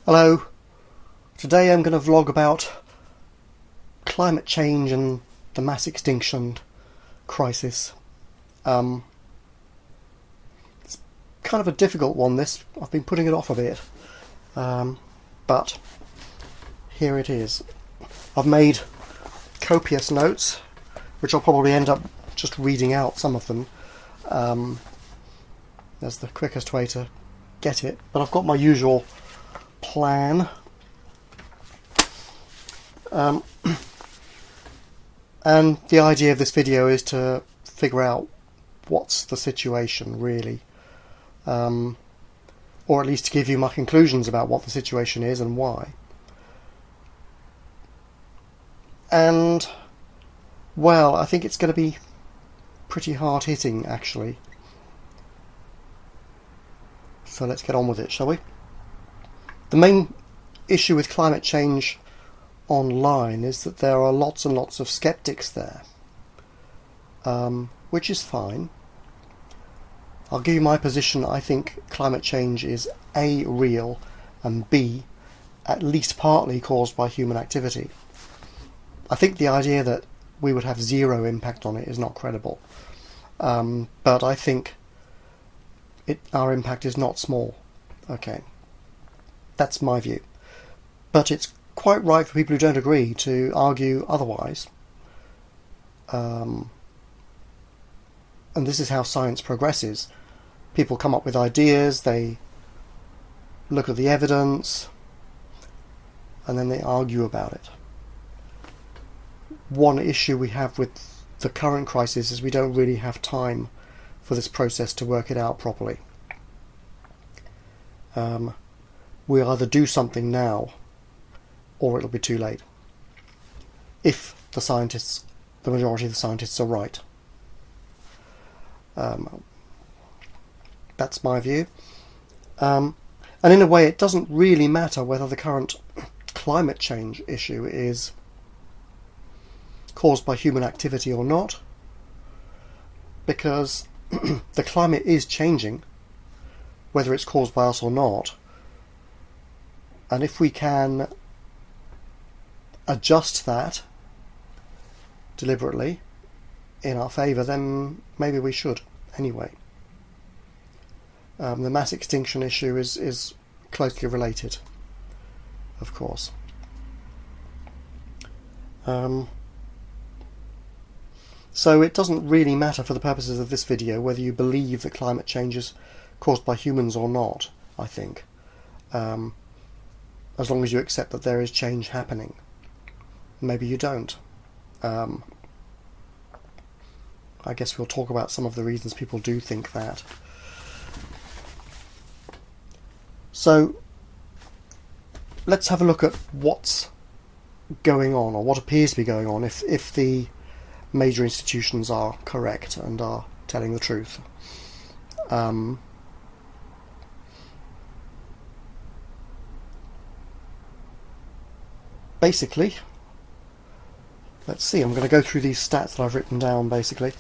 Hello, today I'm going to vlog about climate change and the mass extinction crisis. It's kind of a difficult one, this. I've been putting it off a bit, but here it is. I've made copious notes, which I'll probably end up just reading out some of them. That's the quickest way to get it, but I've got my usual plan. And the idea of this video is to figure out what's the situation really, or at least to give you my conclusions about what the situation is and why. And well, I think it's going to be pretty hard hitting actually, so let's get on with it, shall we? The main issue with climate change online is that there are lots and lots of skeptics there, which is fine. I'll give you my position. I think climate change is A, real, and B, at least partly caused by human activity. I think the idea that we would have zero impact on it is not credible, but I think our impact is not small. Okay. That's my view. But it's quite right for people who don't agree to argue otherwise. And this is how science progresses. People come up with ideas, they look at the evidence, and then they argue about it. One issue we have with the current crisis is we don't really have time for this process to work it out properly. We'll either do something now or it'll be too late, if the majority of the scientists are right. That's my view. And in a way it doesn't really matter whether the current climate change issue is caused by human activity or not, because the climate is changing, whether it's caused by us or not. And if we can adjust that deliberately in our favour, then maybe we should anyway. The mass extinction issue is closely related, of course. So it doesn't really matter for the purposes of this video whether you believe that climate change is caused by humans or not, I think. As long as you accept that there is change happening. Maybe you don't. I guess we'll talk about some of the reasons people do think that. So let's have a look at what's going on, or what appears to be going on, if the major institutions are correct and are telling the truth. Basically, let's see, I'm going to go through these stats that I've written down basically.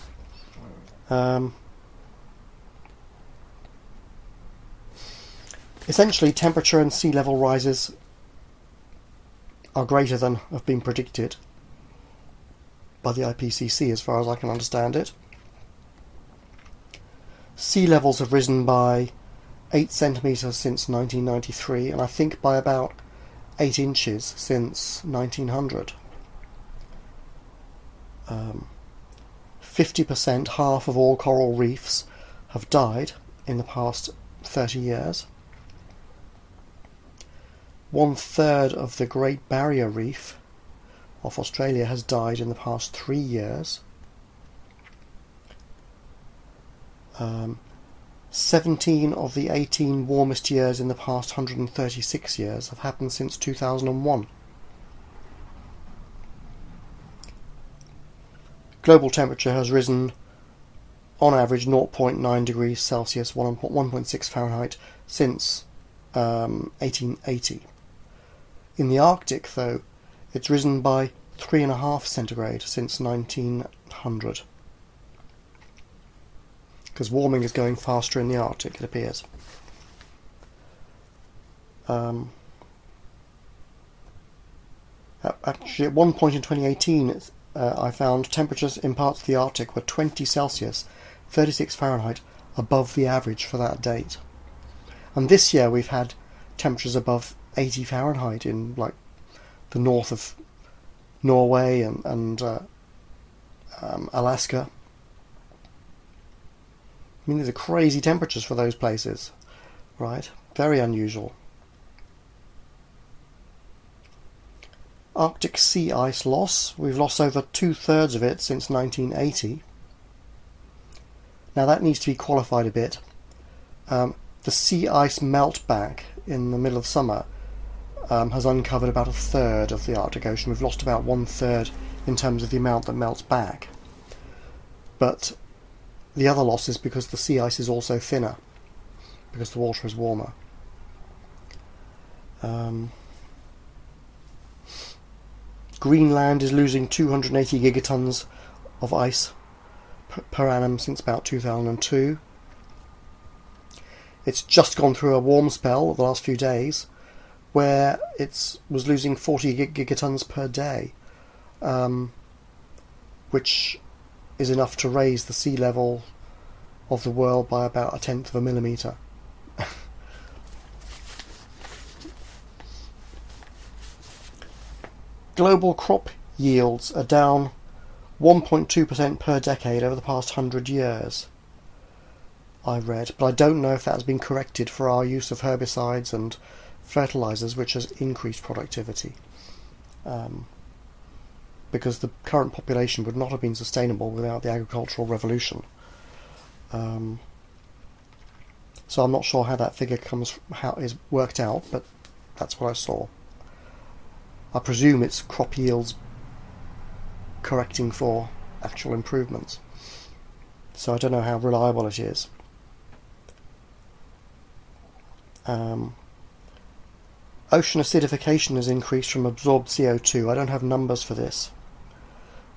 Essentially, temperature and sea level rises are greater than have been predicted by the IPCC, as far as I can understand it. Sea levels have risen by 8 centimetres since 1993, and I think by about 8 inches since 1900. 50%, half of all coral reefs, have died in the past 30 years. 1/3 of the Great Barrier Reef off Australia has died in the past 3 years. 17 of the 18 warmest years in the past 136 years have happened since 2001. Global temperature has risen on average 0.9 degrees Celsius, 1.6 Fahrenheit, since 1880. In the Arctic, though, it's risen by 3.5 centigrade since 1900. Because warming is going faster in the Arctic, it appears. Actually, at one point in 2018, I found temperatures in parts of the Arctic were 20 Celsius, 36 Fahrenheit, above the average for that date. And this year we've had temperatures above 80 Fahrenheit in like the north of Norway and Alaska. I mean, these are crazy temperatures for those places, right? Very unusual. Arctic sea ice loss. We've lost over 2/3 of it since 1980. Now that needs to be qualified a bit. The sea ice melt back in the middle of summer has uncovered about 1/3 of the Arctic Ocean. We've lost about 1/3 in terms of the amount that melts back. But the other loss is because the sea ice is also thinner, because the water is warmer. Greenland is losing 280 gigatons of ice per annum since about 2002. It's just gone through a warm spell the last few days where it was losing 40 gigatons per day, which is enough to raise the sea level of the world by about 1/10 of a millimetre. Global crop yields are down 1.2% per decade over the past 100 years, I read, but I don't know if that has been corrected for our use of herbicides and fertilisers, which has increased productivity, because the current population would not have been sustainable without the agricultural revolution. So I'm not sure how that figure is worked out, but that's what I saw. I presume it's crop yields correcting for actual improvements. So I don't know how reliable it is. Ocean acidification has increased from absorbed CO2. I don't have numbers for this,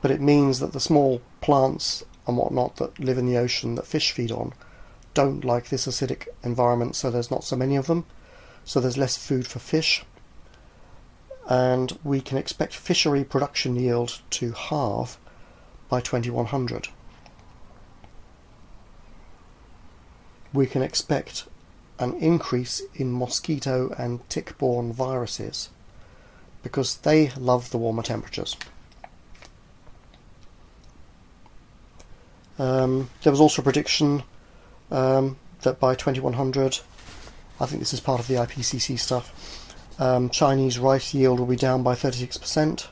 but it means that the small plants and whatnot that live in the ocean that fish feed on don't like this acidic environment, so there's not so many of them, so there's less food for fish, and we can expect fishery production yield to halve by 2100. We can expect an increase in mosquito and tick-borne viruses because they love the warmer temperatures. There was also a prediction that by 2100, I think this is part of the IPCC stuff, Chinese rice yield will be down by 36%,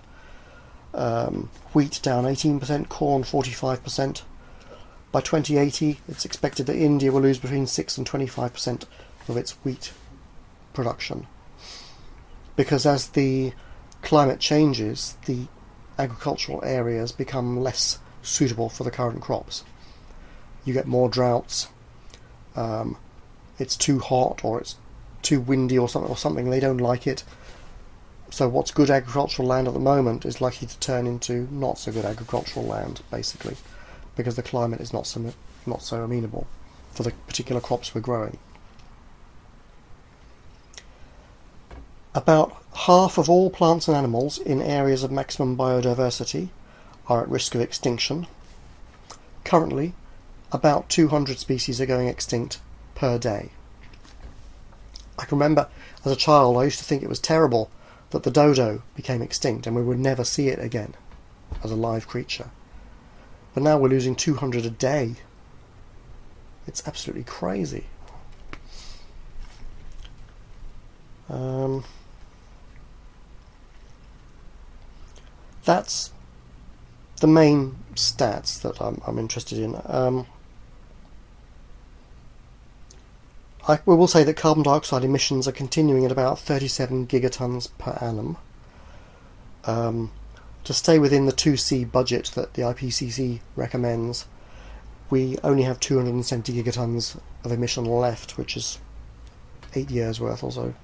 wheat down 18%, corn 45%. By 2080, it's expected that India will lose between 6 and 25% of its wheat production. Because as the climate changes, the agricultural areas become less suitable for the current crops. You get more droughts, it's too hot or it's too windy or something, they don't like it. So what's good agricultural land at the moment is likely to turn into not so good agricultural land, basically, because the climate is not so amenable for the particular crops we're growing. About half of all plants and animals in areas of maximum biodiversity are at risk of extinction. Currently, about 200 species are going extinct per day. I can remember as a child I used to think it was terrible that the dodo became extinct and we would never see it again as a live creature. But now we're losing 200 a day. It's absolutely crazy. That's the main stats that I'm interested in. We will say that carbon dioxide emissions are continuing at about 37 gigatons per annum. To stay within the 2C budget that the IPCC recommends, we only have 270 gigatons of emission left, which is 8 years worth or so.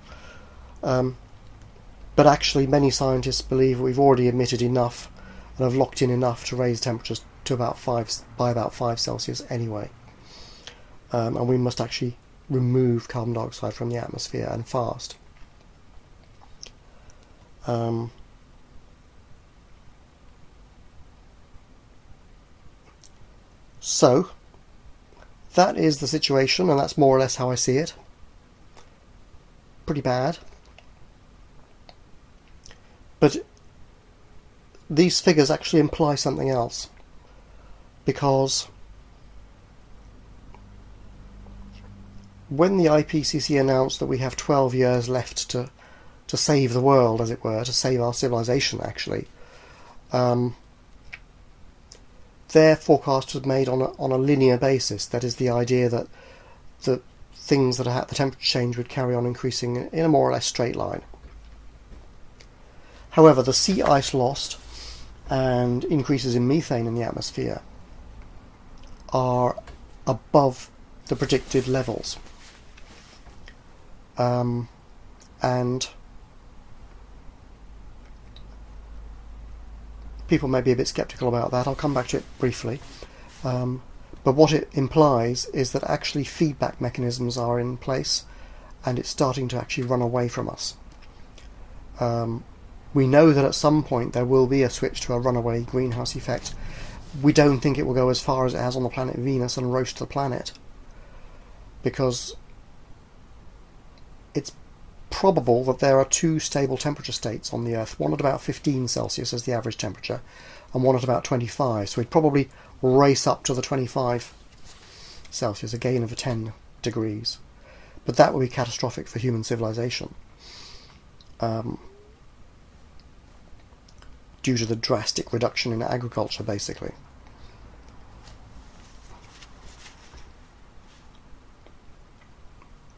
But actually many scientists believe we've already emitted enough and have locked in enough to raise temperatures to by about 5 Celsius anyway. And we must actually remove carbon dioxide from the atmosphere, and fast. So, that is the situation, and that's more or less how I see it. Pretty bad. But these figures actually imply something else, because when the IPCC announced that we have 12 years left to save the world, as it were, to save our civilization, actually, their forecast was made on a linear basis. That is, the idea that the things that the temperature change would carry on increasing in a more or less straight line. However, the sea ice lost and increases in methane in the atmosphere are above the predicted levels. And people may be a bit sceptical about that. I'll come back to it briefly. But what it implies is that actually feedback mechanisms are in place, and it's starting to actually run away from us. We know that at some point there will be a switch to a runaway greenhouse effect. We don't think it will go as far as it has on the planet Venus and roast the planet, because it's probable that there are two stable temperature states on the Earth, one at about 15 Celsius as the average temperature, and one at about 25. So we'd probably race up to the 25 Celsius, a gain of 10 degrees. But that would be catastrophic for human civilization, due to the drastic reduction in agriculture, basically.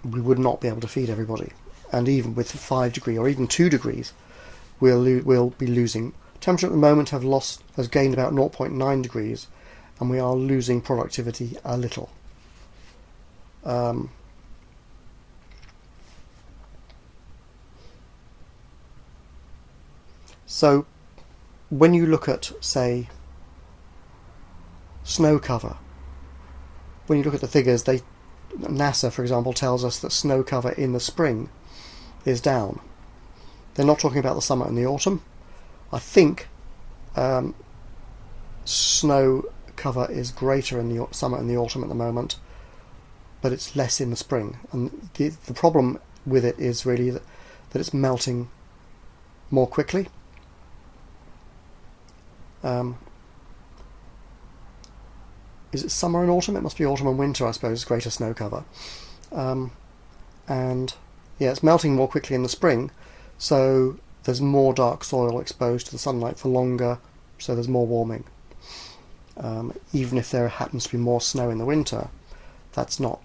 We would not be able to feed everybody. And even with 5 degrees or even 2 degrees, we'll be losing. Temperature at the moment has gained about 0.9 degrees, and we are losing productivity a little. So, when you look at, say, snow cover, when you look at the figures, NASA, for example, tells us that snow cover in the spring is down. They're not talking about the summer and the autumn. I think snow cover is greater in the summer and the autumn at the moment, but it's less in the spring. And the problem with it is really that it's melting more quickly. Is it summer and autumn? It must be autumn and winter, I suppose, greater snow cover. And yeah, it's melting more quickly in the spring, so there's more dark soil exposed to the sunlight for longer, so there's more warming. Even if there happens to be more snow in the winter, that's not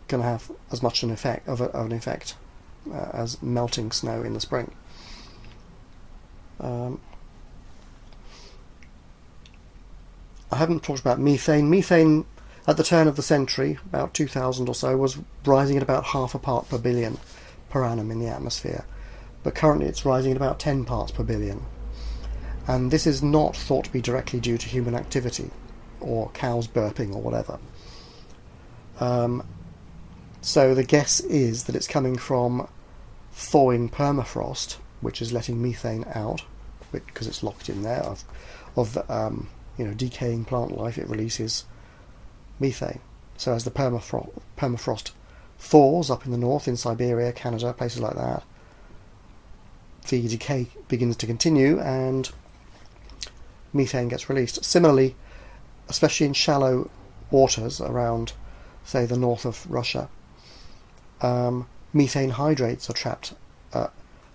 going to have as much an effect as melting snow in the spring. I haven't talked about methane. Methane, at the turn of the century, about 2000 or so, was rising at about 0.5 part per billion per annum in the atmosphere. But currently it's rising at about 10 parts per billion. And this is not thought to be directly due to human activity, or cows burping, or whatever. So the guess is that it's coming from thawing permafrost, which is letting methane out, because it's locked in there, of decaying plant life. It releases methane. So as the permafrost thaws up in the north, in Siberia, Canada, places like that, the decay begins to continue and methane gets released. Similarly, especially in shallow waters around, say, the north of Russia, methane hydrates are trapped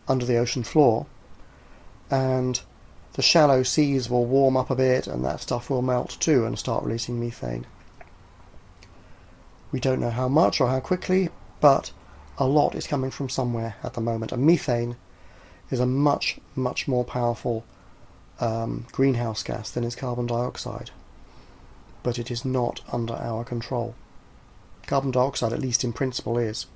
under the ocean floor, and the shallow seas will warm up a bit and that stuff will melt too and start releasing methane. We don't know how much or how quickly, but a lot is coming from somewhere at the moment. And methane is a much, much more powerful greenhouse gas than is carbon dioxide. But it is not under our control. Carbon dioxide, at least in principle, is.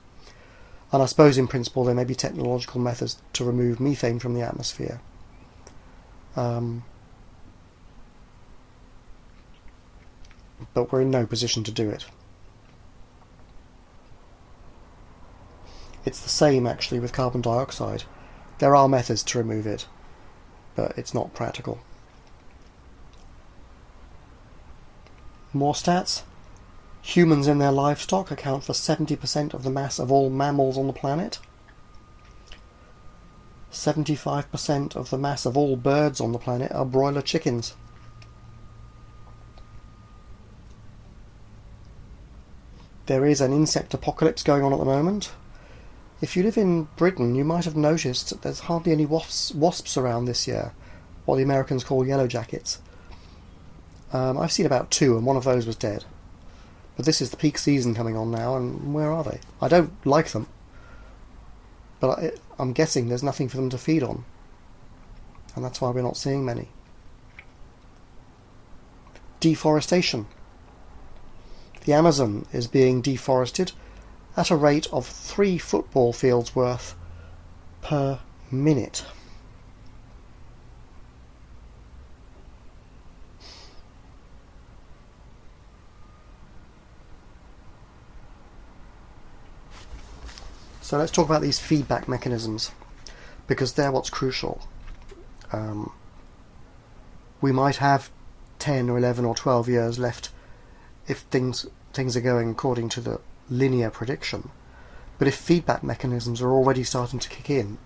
And I suppose in principle there may be technological methods to remove methane from the atmosphere. But we're in no position to do it. It's the same actually with carbon dioxide. There are methods to remove it, but it's not practical. More stats. Humans and their livestock account for 70% of the mass of all mammals on the planet. 75% of the mass of all birds on the planet are broiler chickens. There is an insect apocalypse going on at the moment. If you live in Britain, you might have noticed that there's hardly any wasps around this year, what the Americans call yellow jackets. I've seen about 2, and one of those was dead. But this is the peak season coming on now, and where are they? I don't like them, but I'm guessing there's nothing for them to feed on, and that's why we're not seeing many. Deforestation. The Amazon is being deforested at a rate of 3 football fields worth per minute. So let's talk about these feedback mechanisms, because they're what's crucial. We might have 10 or 11 or 12 years left if things are going according to the linear prediction. But if feedback mechanisms are already starting to kick in,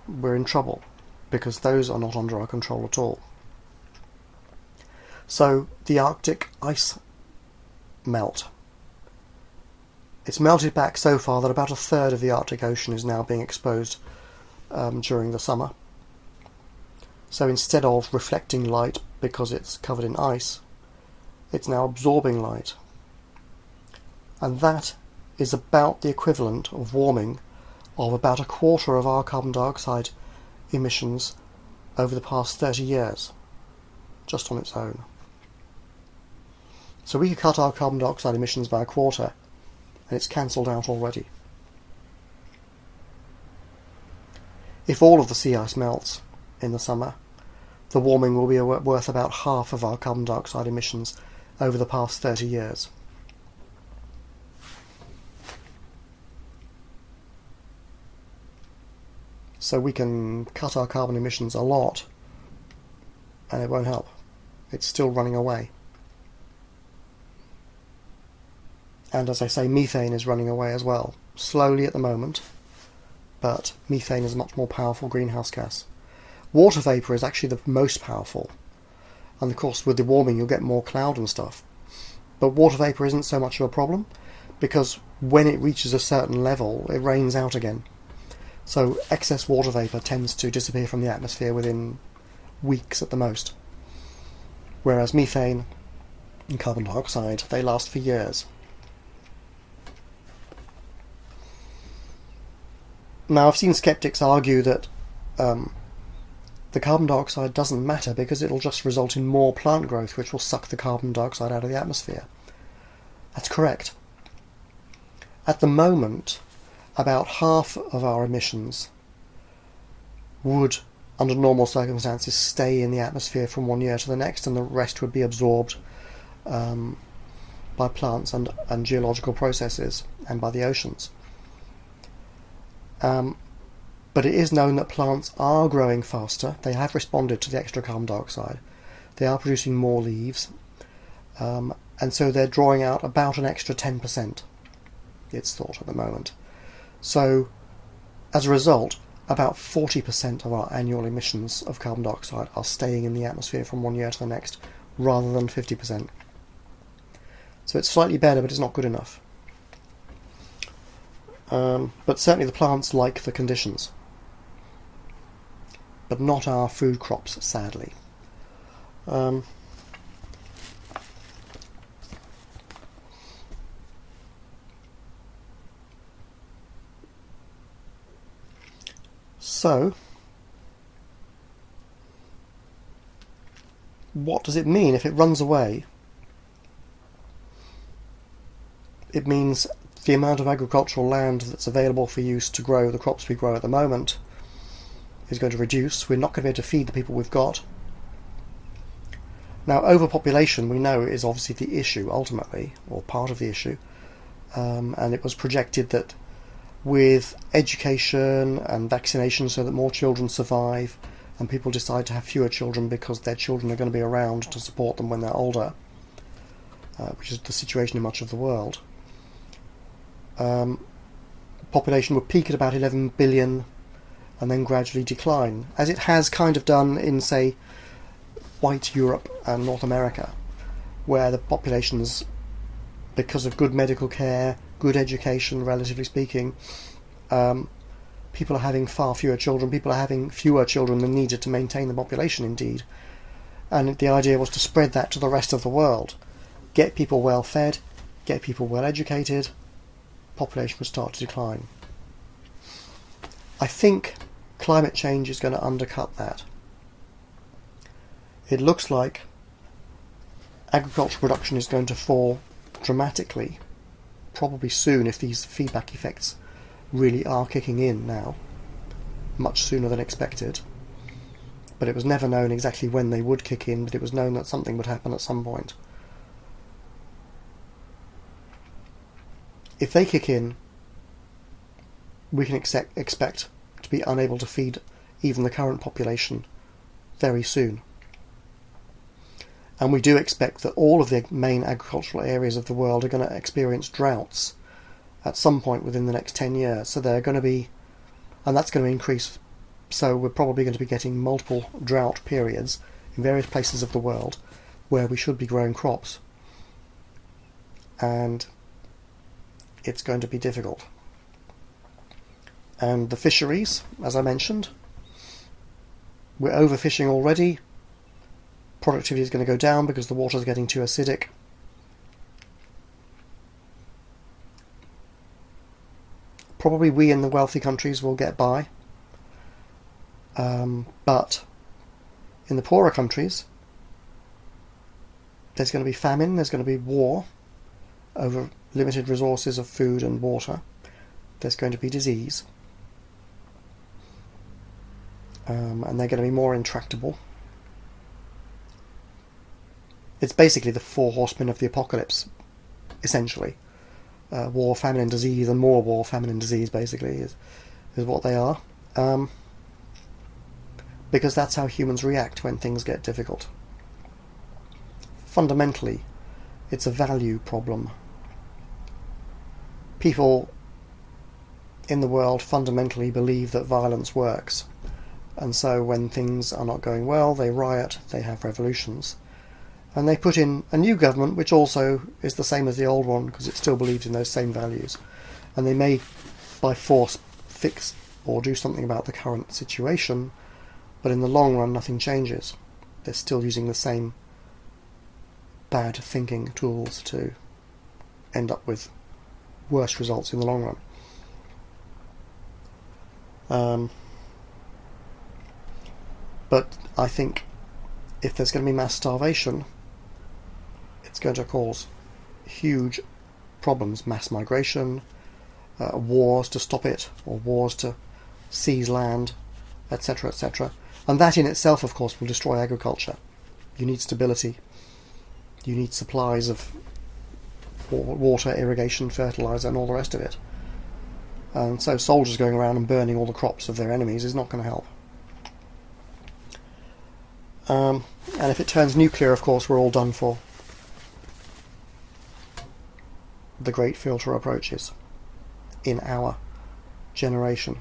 we're in trouble, because those are not under our control at all. So the Arctic ice melt. It's melted back so far that about 1/3 of the Arctic Ocean is now being exposed during the summer. So instead of reflecting light because it's covered in ice, it's now absorbing light. And that is about the equivalent of warming of about 1/4 of our carbon dioxide emissions over the past 30 years, just on its own. So we could cut our carbon dioxide emissions by 1/4, and it's cancelled out already. If all of the sea ice melts in the summer, the warming will be worth about half of our carbon dioxide emissions over the past 30 years. So we can cut our carbon emissions a lot, and it won't help. It's still running away. And as I say, methane is running away as well. Slowly at the moment, but methane is a much more powerful greenhouse gas. Water vapour is actually the most powerful. And of course with the warming you'll get more cloud and stuff. But water vapour isn't so much of a problem, because when it reaches a certain level it rains out again. So excess water vapour tends to disappear from the atmosphere within weeks at the most. Whereas methane and carbon dioxide, they last for years. Now, I've seen skeptics argue that the carbon dioxide doesn't matter because it'll just result in more plant growth, which will suck the carbon dioxide out of the atmosphere. That's correct. At the moment, about half of our emissions would, under normal circumstances, stay in the atmosphere from one year to the next, and the rest would be absorbed by plants and geological processes and by the oceans. But it is known that plants are growing faster. They have responded to the extra carbon dioxide. They are producing more leaves, and so they're drawing out about an extra 10%, it's thought at the moment. So as a result, about 40% of our annual emissions of carbon dioxide are staying in the atmosphere from one year to the next, rather than 50%. So it's slightly better, but it's not good enough. But certainly the plants like the conditions, but not our food crops, sadly. So, what does it mean if it runs away? It means the amount of agricultural land that's available for use to grow the crops we grow at the moment is going to reduce. We're not going to be able to feed the people we've got. Now, overpopulation, we know, is obviously the issue ultimately, or part of the issue, and it was projected that with education and vaccination so that more children survive and people decide to have fewer children because their children are going to be around to support them when they're older, which is the situation in much of the world, population would peak at about 11 billion and then gradually decline, as it has kind of done in, say, white Europe and North America, where the populations, because of good medical care, good education, relatively speaking, people are having far fewer children. People are having fewer children than needed to maintain the population, indeed. And the idea was to spread that to the rest of the world. Get people well fed, get people well educated, population would start to decline. I think climate change is going to undercut that. It looks like agricultural production is going to fall dramatically, probably soon, if these feedback effects really are kicking in now, much sooner than expected. But it was never known exactly when they would kick in, but it was known that something would happen at some point. If they kick in, we can expect to be unable to feed even the current population very soon. And we do expect that all of the main agricultural areas of the world are going to experience droughts at some point within the next 10 years. So they're going to be, and that's going to increase. So we're probably going to be getting multiple drought periods in various places of the world where we should be growing crops. And it's going to be difficult. And the fisheries, as I mentioned, we're overfishing already. Productivity is going to go down because the water is getting too acidic. Probably we in the wealthy countries will get by. But in the poorer countries, there's going to be famine, there's going to be war over limited resources of food and water. There's going to be disease. And they're going to be more intractable. It's basically the four horsemen of the apocalypse, essentially. War, famine and disease, and more war, famine and disease, basically, is what they are. Because that's how humans react when things get difficult. Fundamentally, it's a value problem. People in the world fundamentally believe that violence works. And so when things are not going well, they riot, they have revolutions. And they put in a new government which also is the same as the old one because it still believes in those same values. And they may, by force, fix or do something about the current situation, but in the long run nothing changes. They're still using the same bad thinking tools to end up with worse results in the long run. But I think if there's going to be mass starvation, it's going to cause huge problems, mass migration, wars to stop it, or wars to seize land, etc., etc. And that in itself, of course, will destroy agriculture. You need stability. You need supplies of water, irrigation, fertilizer, and all the rest of it. And so soldiers going around and burning all the crops of their enemies is not going to help. And if it turns nuclear, of course, we're all done for. The great filter approaches in our generation,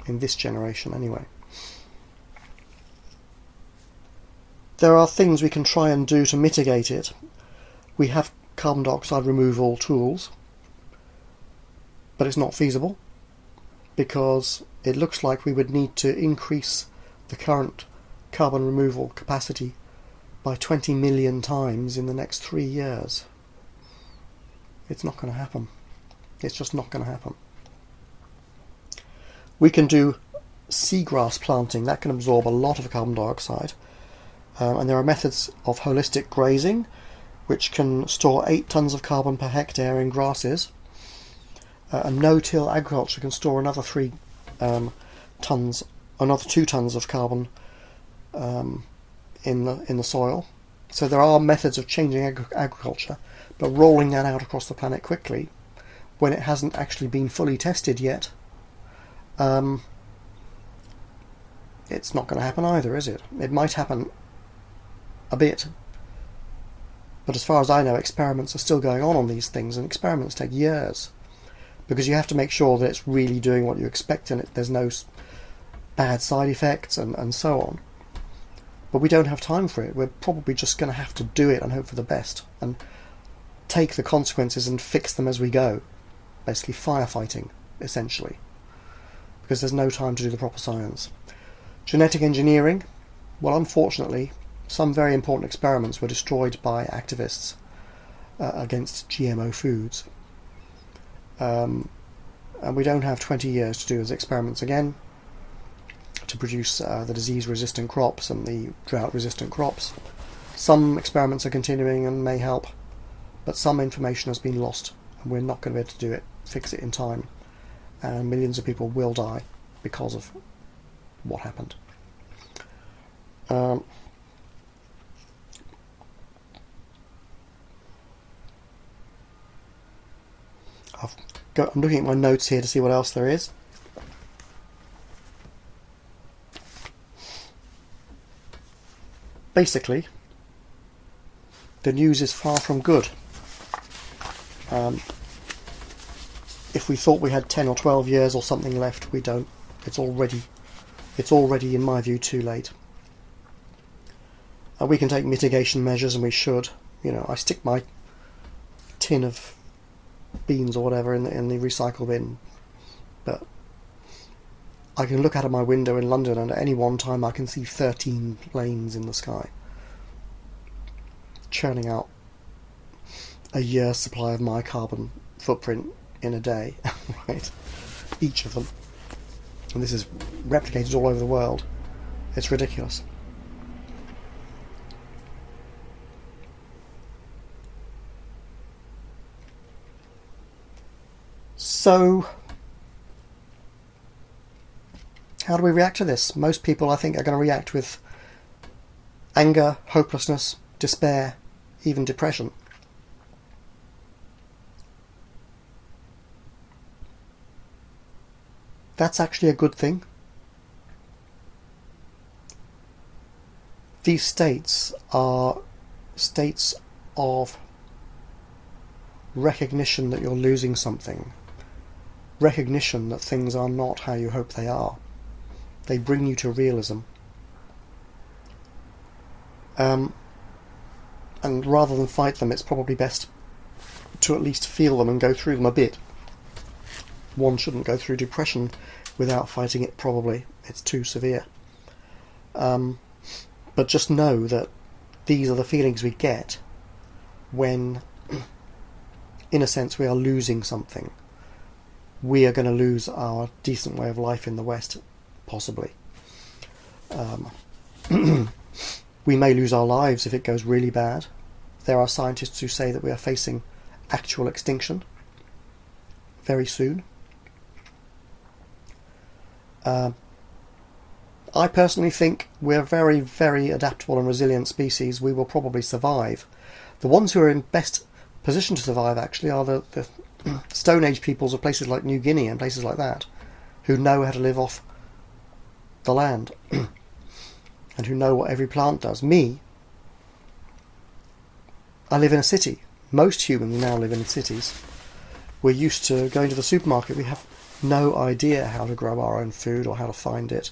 in this generation anyway. There are things we can try and do to mitigate it. We have carbon dioxide removal tools, but it's not feasible because it looks like we would need to increase the current carbon removal capacity by 20 million times in the next 3 years. It's not going to happen. It's just not going to happen. We can do seagrass planting. That can absorb a lot of carbon dioxide. And there are methods of holistic grazing which can store 8 tons of carbon per hectare in grasses. And no-till agriculture can store another 2 tons of carbon in the soil. So there are methods of changing agriculture, but rolling that out across the planet quickly, when it hasn't actually been fully tested yet, it's not going to happen either, is it? It might happen a bit, But as far as I know, experiments are still going on these things, and experiments take years, because you have to make sure that it's really doing what you expect and there's no bad side effects and so on. But we don't have time for it. We're probably just going to have to do it and hope for the best, and take the consequences and fix them as we go. Basically firefighting, essentially, because there's no time to do the proper science. Genetic engineering, well, unfortunately, some very important experiments were destroyed by activists against GMO foods. And we don't have 20 years to do those experiments again to produce the disease-resistant crops and the drought-resistant crops. Some experiments are continuing and may help, but some information has been lost, and we're not going to be able to do it, fix it in time, and millions of people will die because of what happened. I'm looking at my notes here to see what else there is. Basically, the news is far from good. If we thought we had 10 or 12 years or something left, we don't. It's already, in my view, too late. We can take mitigation measures, and we should. You know, I stick my tin of beans or whatever in the recycle bin, but I can look out of my window in London, and at any one time I can see 13 planes in the sky, churning out a year's supply of my carbon footprint in a day, right? Each of them. And this is replicated all over the world. It's ridiculous. So, how do we react to this? Most people, I think, are going to react with anger, hopelessness, despair, even depression. That's actually a good thing. These states are states of recognition that you're losing something. Recognition that things are not how you hope they are. They bring you to realism. And rather than fight them, it's probably best to at least feel them and go through them a bit. One shouldn't go through depression without fighting it, probably. It's too severe. But just know that these are the feelings we get when, in a sense, we are losing something. We are going to lose our decent way of life in the West, possibly. We may lose our lives if it goes really bad. There are scientists who say that we are facing actual extinction very soon. I personally think we're a very, very adaptable and resilient species. We will probably survive. The ones who are in best position to survive, actually, are the Stone Age peoples of places like New Guinea and places like that, who know how to live off the land and who know what every plant does. Me, I live in a city. Most humans now live in cities. We're used to going to the supermarket. We have no idea how to grow our own food or how to find it.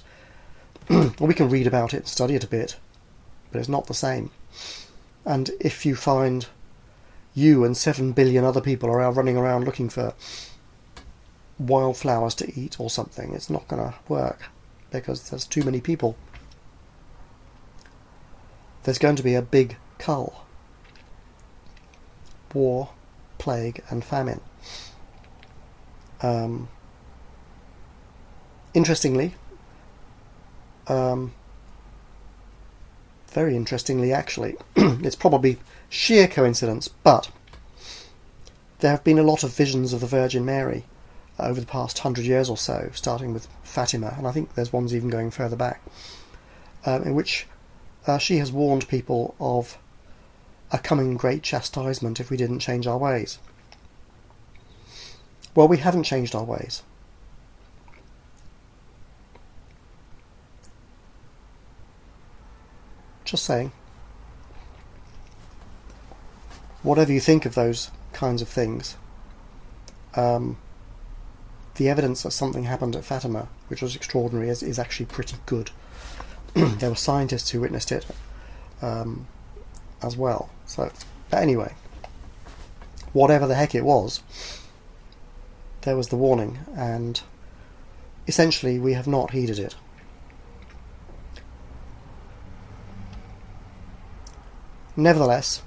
Well, we can read about it, study it a bit, but it's not the same. And if you find you and 7 billion other people are out running around looking for wildflowers to eat or something, it's not going to work because there's too many people. There's going to be a big cull. War, plague and famine. Interestingly, very interestingly actually, it's probably sheer coincidence, but there have been a lot of visions of the Virgin Mary over the past 100 years or so, starting with Fatima, and I think there's ones even going further back, in which she has warned people of a coming great chastisement if we didn't change our ways. Well, we haven't changed our ways. Just saying. whatever you think of those kinds of things, the evidence that something happened at Fatima, which was extraordinary, is actually pretty good. There were scientists who witnessed it as well. So, but anyway, whatever the heck it was, there was the warning, and essentially we have not heeded it. Nevertheless,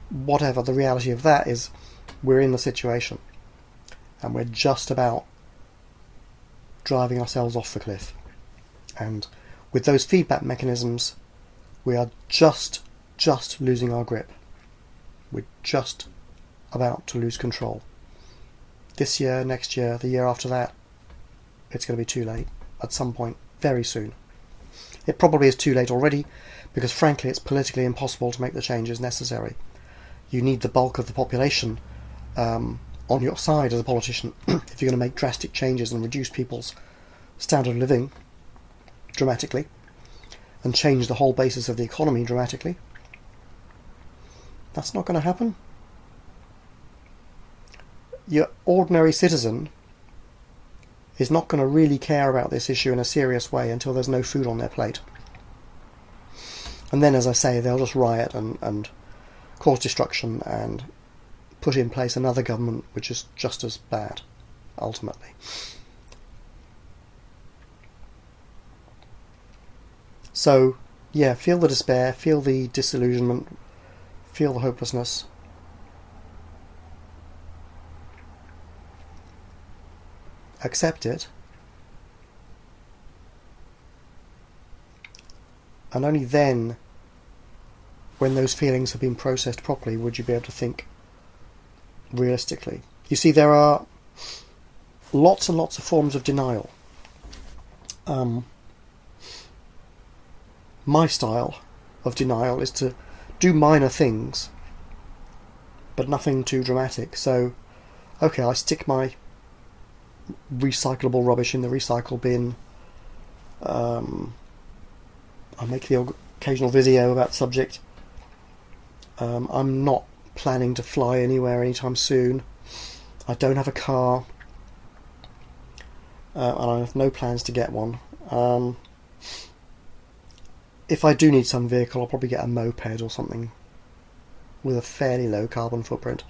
whatever the reality of that is, we're in the situation, and we're just about driving ourselves off the cliff. And with those feedback mechanisms, we are just losing our grip. We're just about to lose control. This year, next year, the year after that, it's going to be too late at some point, very soon. It probably is too late already, because frankly it's politically impossible to make the changes necessary. You need the bulk of the population on your side as a politician if you're going to make drastic changes and reduce people's standard of living dramatically and change the whole basis of the economy dramatically. That's not going to happen. Your ordinary citizen is not going to really care about this issue in a serious way until there's no food on their plate. And then, as I say, they'll just riot and cause destruction and put in place another government which is just as bad, ultimately. So, yeah, feel the despair, feel the disillusionment, feel the hopelessness. Accept it. And only then, when those feelings have been processed properly, would you be able to think realistically. You see, there are lots and lots of forms of denial. My style of denial is to do minor things, but nothing too dramatic. So, okay, I stick my recyclable rubbish in the recycle bin. I make the occasional video about the subject. I'm not planning to fly anywhere anytime soon. I don't have a car, and I have no plans to get one. If I do need some vehicle, I'll probably get a moped or something with a fairly low carbon footprint,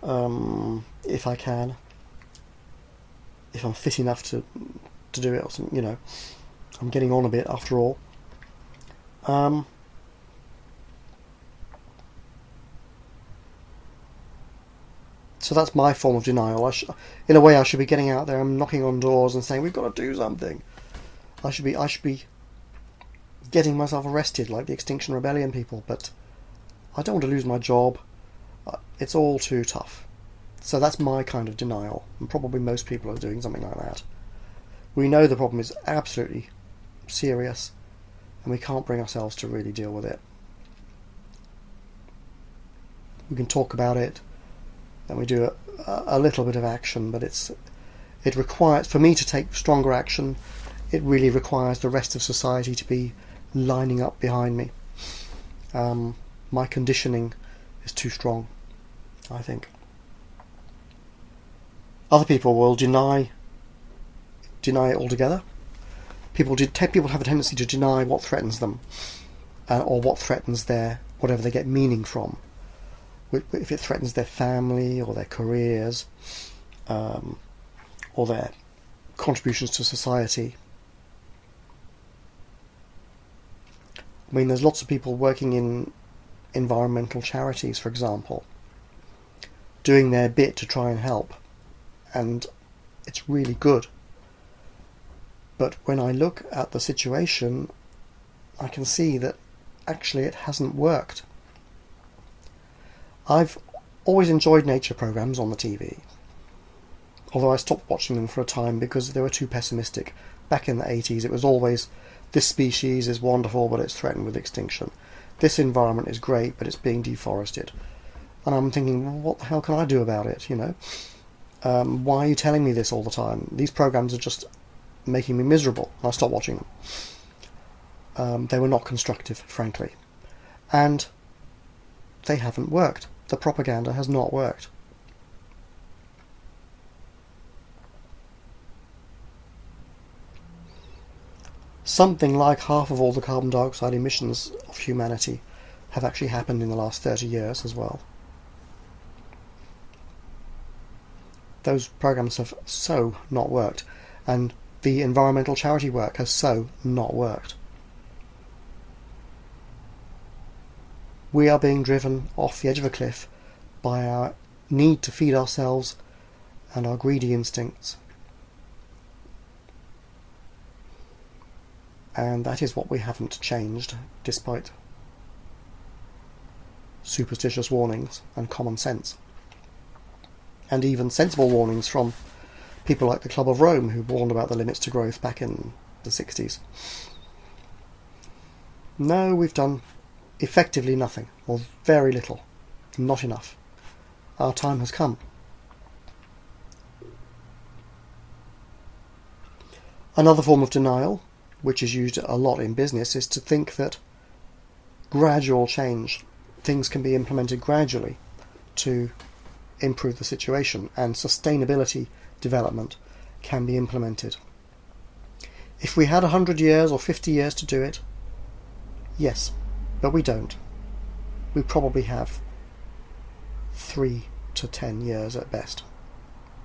if I can. If I'm fit enough to do it, or something, you know. I'm getting on a bit after all. So that's my form of denial. In a way, I should be getting out there and knocking on doors and saying, we've got to do something. I should be getting myself arrested like the Extinction Rebellion people, but I don't want to lose my job. It's all too tough. So that's my kind of denial, and probably most people are doing something like that. We know the problem is absolutely serious, and we can't bring ourselves to really deal with it. We can talk about it, and we do a little bit of action, but it requires, for me to take stronger action, it really requires the rest of society to be lining up behind me. My conditioning is too strong, I think. Other people will deny it altogether. People have a tendency to deny what threatens them, or what threatens whatever they get meaning from. If it threatens their family or their careers, or their contributions to society. I mean, there's lots of people working in environmental charities, for example, doing their bit to try and help, and it's really good. But when I look at the situation, I can see that actually it hasn't worked. I've always enjoyed nature programs on the TV, although I stopped watching them for a time because they were too pessimistic. Back in the 80s it was always, this species is wonderful but it's threatened with extinction. This environment is great but it's being deforested. And I'm thinking, well, what the hell can I do about it, you know? Why are you telling me this all the time? These programs are just making me miserable. I stopped watching them. They were not constructive, frankly. And they haven't worked. The propaganda has not worked. Something like half of all the carbon dioxide emissions of humanity have actually happened in the last 30 years as well. Those programs have so not worked, and the environmental charity work has so not worked. We are being driven off the edge of a cliff by our need to feed ourselves and our greedy instincts. And that is what we haven't changed, despite superstitious warnings and common sense. And even sensible warnings from people like the Club of Rome, who warned about the limits to growth back in the 60s. No, we've done effectively nothing, or very little, not enough. Our time has come. Another form of denial, which is used a lot in business, is to think that gradual change, things can be implemented gradually to improve the situation, and sustainability development can be implemented. If we had 100 years or 50 years to do it, yes, but we don't. We probably have 3 to 10 years at best.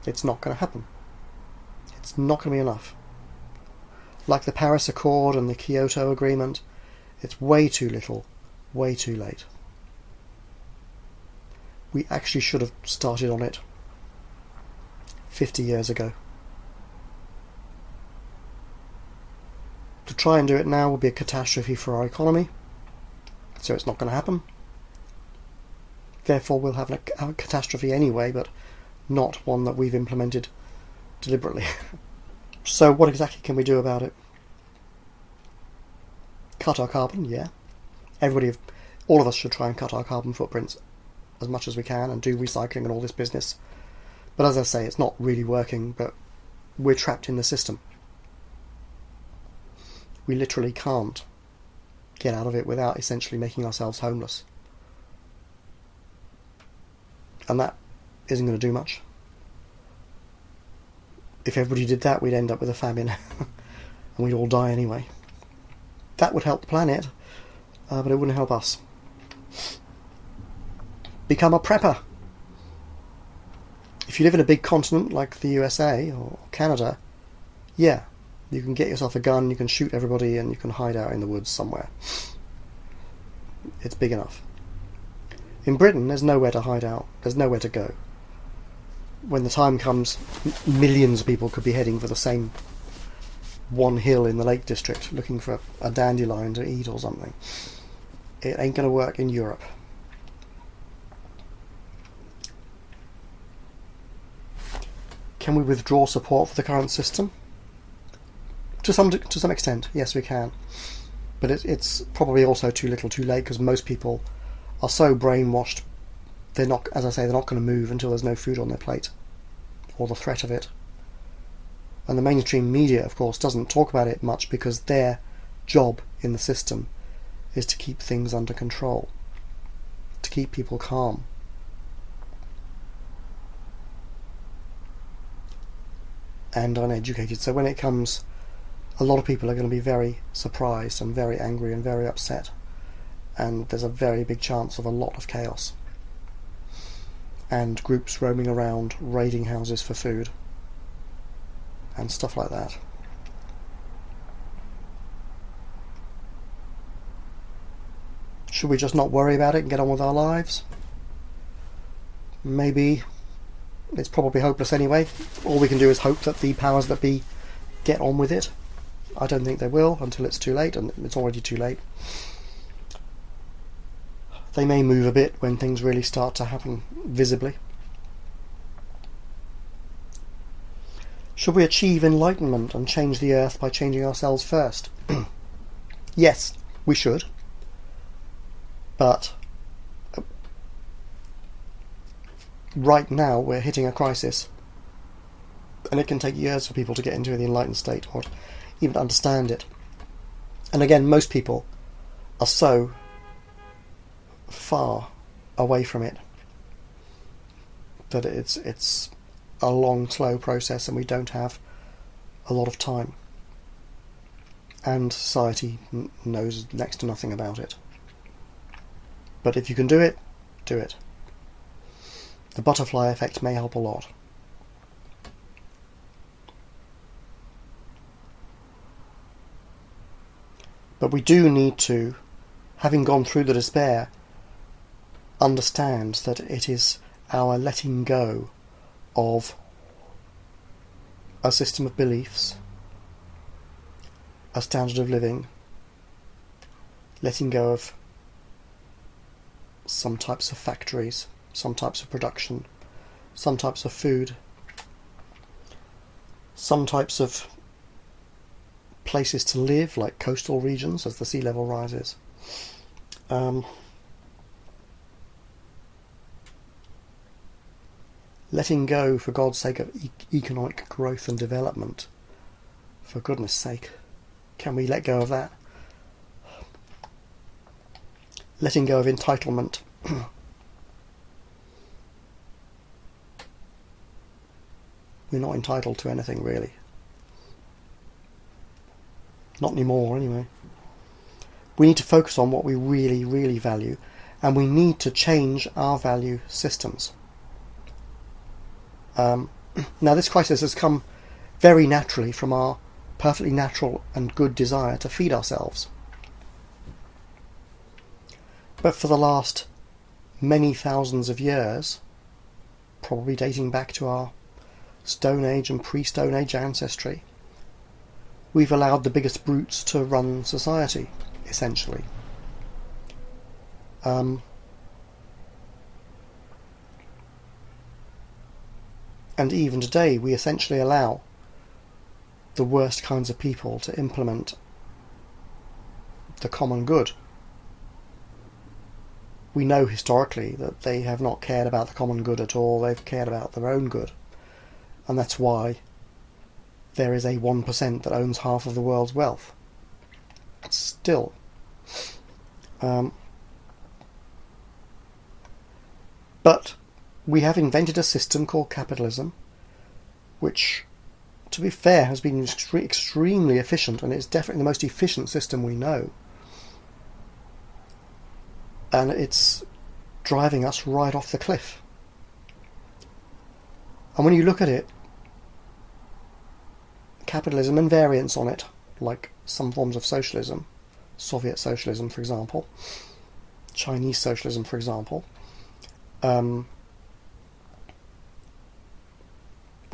It's not going to happen. It's not going to be enough. Like the Paris Accord and the Kyoto Agreement, it's way too little, way too late. We actually should have started on it 50 years ago. To try and do it now would be a catastrophe for our economy, so it's not going to happen. Therefore we'll have a catastrophe anyway, but not one that we've implemented deliberately. So what exactly can we do about it? Cut our carbon, yeah. All of us should try and cut our carbon footprints as much as we can and do recycling and all this business. But as I say, it's not really working, but we're trapped in the system. We literally can't get out of it without essentially making ourselves homeless. And that isn't going to do much. If everybody did that, we'd end up with a famine and we'd all die anyway. That would help the planet, but it wouldn't help us. Become a prepper. If you live in a big continent like the USA or Canada, yeah, you can get yourself a gun, you can shoot everybody, and you can hide out in the woods somewhere. It's big enough. In Britain, there's nowhere to hide out. There's nowhere to go. When the time comes, millions of people could be heading for the same one hill in the Lake District, looking for a dandelion to eat or something. It ain't going to work in Europe. Can we withdraw support for the current system? To some extent, yes, we can. But it's probably also too little, too late, because most people are so brainwashed. They're not, as I say, they're not going to move until there's no food on their plate, or the threat of it. And the mainstream media, of course, doesn't talk about it much because their job in the system is to keep things under control, to keep people calm. And uneducated. So when it comes, a lot of people are going to be very surprised and very angry and very upset. And there's a very big chance of a lot of chaos. And groups roaming around, raiding houses for food. And stuff like that. Should we just not worry about it and get on with our lives? Maybe. It's probably hopeless anyway. All we can do is hope that the powers that be get on with it. I don't think they will until it's too late, and it's already too late. They may move a bit when things really start to happen visibly. Should we achieve enlightenment and change the earth by changing ourselves first? Yes, we should. But right now we're hitting a crisis, and it can take years for people to get into the enlightened state or even understand it. And again, most people are so far away from it. That it's a long, slow process, and we don't have a lot of time. And society knows next to nothing about it. But if you can do it, do it. The butterfly effect may help a lot. But we do need to, having gone through the despair, understand that it is our letting go of a system of beliefs, a standard of living, letting go of some types of factories, some types of production, some types of food, some types of places to live, like coastal regions as the sea level rises. Letting go, for God's sake, of economic growth and development. For goodness sake, can we let go of that? Letting go of entitlement. We're not entitled to anything, really. Not anymore, anyway. We need to focus on what we really, really value, and we need to change our value systems. Now, this crisis has come very naturally from our perfectly natural and good desire to feed ourselves. But for the last many thousands of years, probably dating back to our Stone Age and pre-Stone Age ancestry, we've allowed the biggest brutes to run society, essentially. And even today, we essentially allow the worst kinds of people to implement the common good. We know historically that they have not cared about the common good at all. They've cared about their own good. And that's why there is a 1% that owns half of the world's wealth. Still. But we have invented a system called capitalism, which, to be fair, has been extremely efficient, and it's definitely the most efficient system we know. And it's driving us right off the cliff. And when you look at it, capitalism and variants on it, like some forms of socialism, Soviet socialism, for example, Chinese socialism, for example, when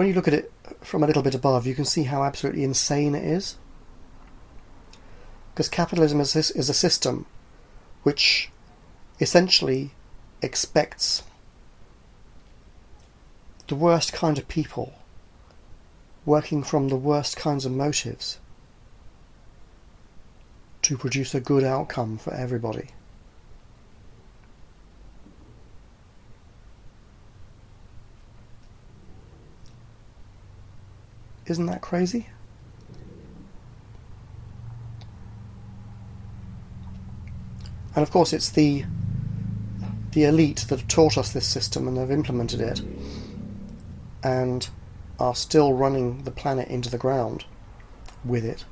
you look at it from a little bit above, you can see how absolutely insane it is. Because capitalism is a system which essentially expects the worst kind of people working from the worst kinds of motives to produce a good outcome for everybody. Isn't that crazy? And of course it's the elite that have taught us this system and have implemented it and are still running the planet into the ground with it,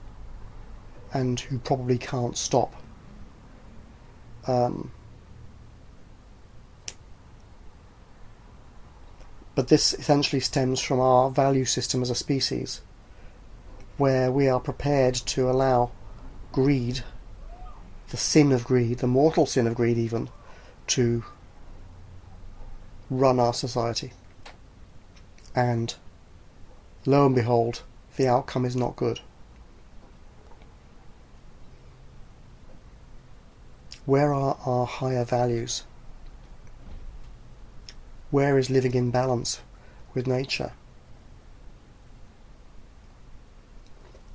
and who probably can't stop. But this essentially stems from our value system as a species, where we are prepared to allow greed, the sin of greed, the mortal sin of greed even, to run our society. And lo and behold, the outcome is not good. Where are our higher values? Where is living in balance with nature?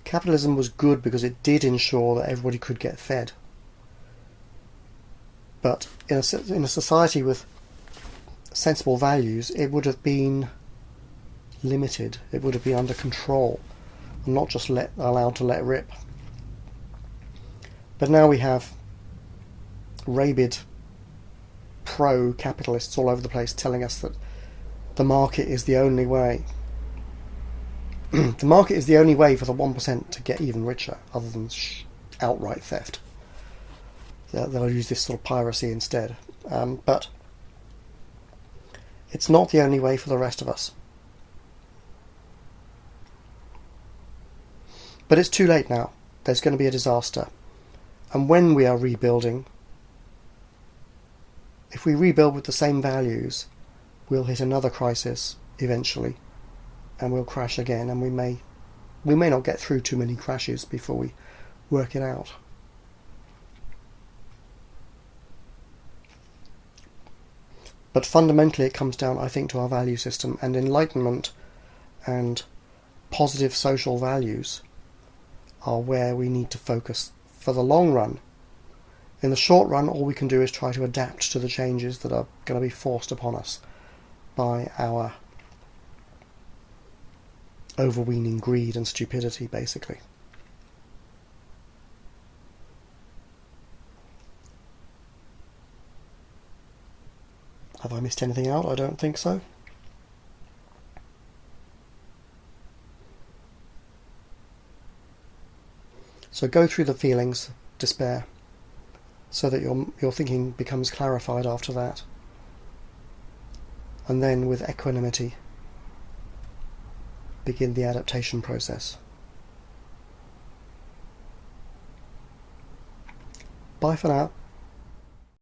Capitalism was good because it did ensure that everybody could get fed. But in a society with sensible values, it would have been limited. It would have been under control, and not just allowed to let rip. But now we have rabid pro-capitalists all over the place telling us that the market is the only way. The market is the only way for the 1% to get even richer, other than outright theft. They'll use this sort of piracy instead. But it's not the only way for the rest of us. But it's too late now. There's going to be a disaster. And when we are rebuilding, if we rebuild with the same values, we'll hit another crisis eventually, and we'll crash again, and we may not get through too many crashes before we work it out. But fundamentally it comes down, I think, to our value system, and enlightenment and positive social values are where we need to focus for the long run. In the short run, all we can do is try to adapt to the changes that are going to be forced upon us by our overweening greed and stupidity, basically. Have I missed anything out? I don't think so. So go through the feelings, despair, so that your thinking becomes clarified after that. And then with equanimity, begin the adaptation process. Bye for now.